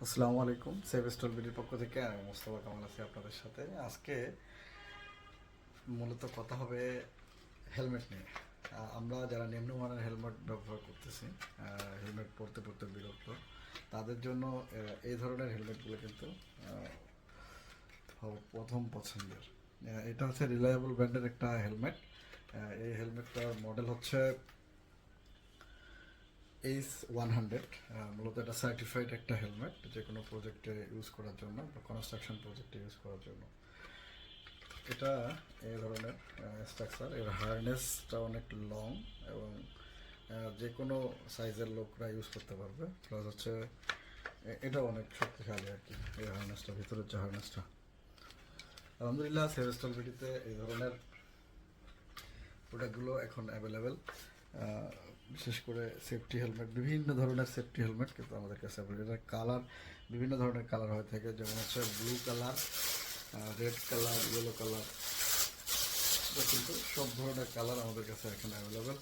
আসসালামু আলাইকুম। Save stall বিডির পক্ষ থেকে আমি মোস্তফা কামাল আছি আপনাদের সাথে। আজকে মূলত কথা হবে হেলমেট নিয়ে। আমরা যারা নিম্নমানের হেলমেট ব্যবহার করতেছি, হেলমেট পরতে পরতে বিরক্ত, তাদের জন্য এই ধরনের হেলমেটগুলো কিন্তু প্রথম পছন্দের। এটা হচ্ছে রিলায়েবল ব্র্যান্ডের একটা হেলমেট। এই হেলমেটটার মডেল হচ্ছে এইচ 100। মূলত এটা সার্টিফাইড একটা হেলমেট, যে কোনো প্রজেক্টে ইউজ করার জন্য বা কনস্ট্রাকশন প্রজেক্টে ইউজ করার জন্য। এটা এই ধরনের স্ট্রাকচার, এর হার্নেসটা অনেক লং এবং যে কোনো সাইজের লোকরা ইউজ করতে পারবে। প্লাস হচ্ছে এটা অনেক শক্তিশালী আর কি, এই হার্নেসটা, ভিতরের যে হার্নেসটা। আলহামদুলিল্লাহ সেভেস্টল ভিডিতে এই ধরনের প্রোডাক্টগুলো এখন অ্যাভেলেবেল। বিশেষ করে সেফটি হেলমেট, বিভিন্ন ধরনের সেফটি হেলমেট কিন্তু আমাদের কাছে অ্যাভেলেবেল। এটার কালার বিভিন্ন ধরনের কালার হয়ে থাকে, যেমন হচ্ছে blue colour, red colour, yellow colour, কিন্তু সব ধরনের কালার আমাদের কাছে এখানে অ্যাভেলেবেল।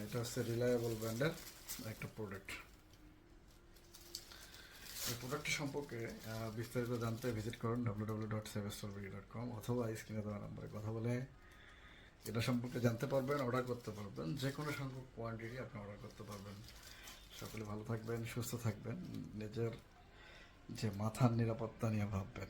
এটা হচ্ছে রিলায়েবল ব্র্যান্ডের একটা প্রোডাক্ট। এই প্রোডাক্টটি সম্পর্কে বিস্তারিত জানতে ভিজিট করুন www.sevestolbidi.com অথবা স্ক্রিনে দেওয়া নাম্বারে কথা বলে এটা সম্পর্কে জানতে পারবেন, অর্ডার করতে পারবেন। যে কোনো সংখ্যক কোয়ান্টিটি আপনি অর্ডার করতে পারবেন। সকলে ভালো থাকবেন, সুস্থ থাকবেন, নিজের যে মাথার নিরাপত্তা নিয়ে ভাববেন।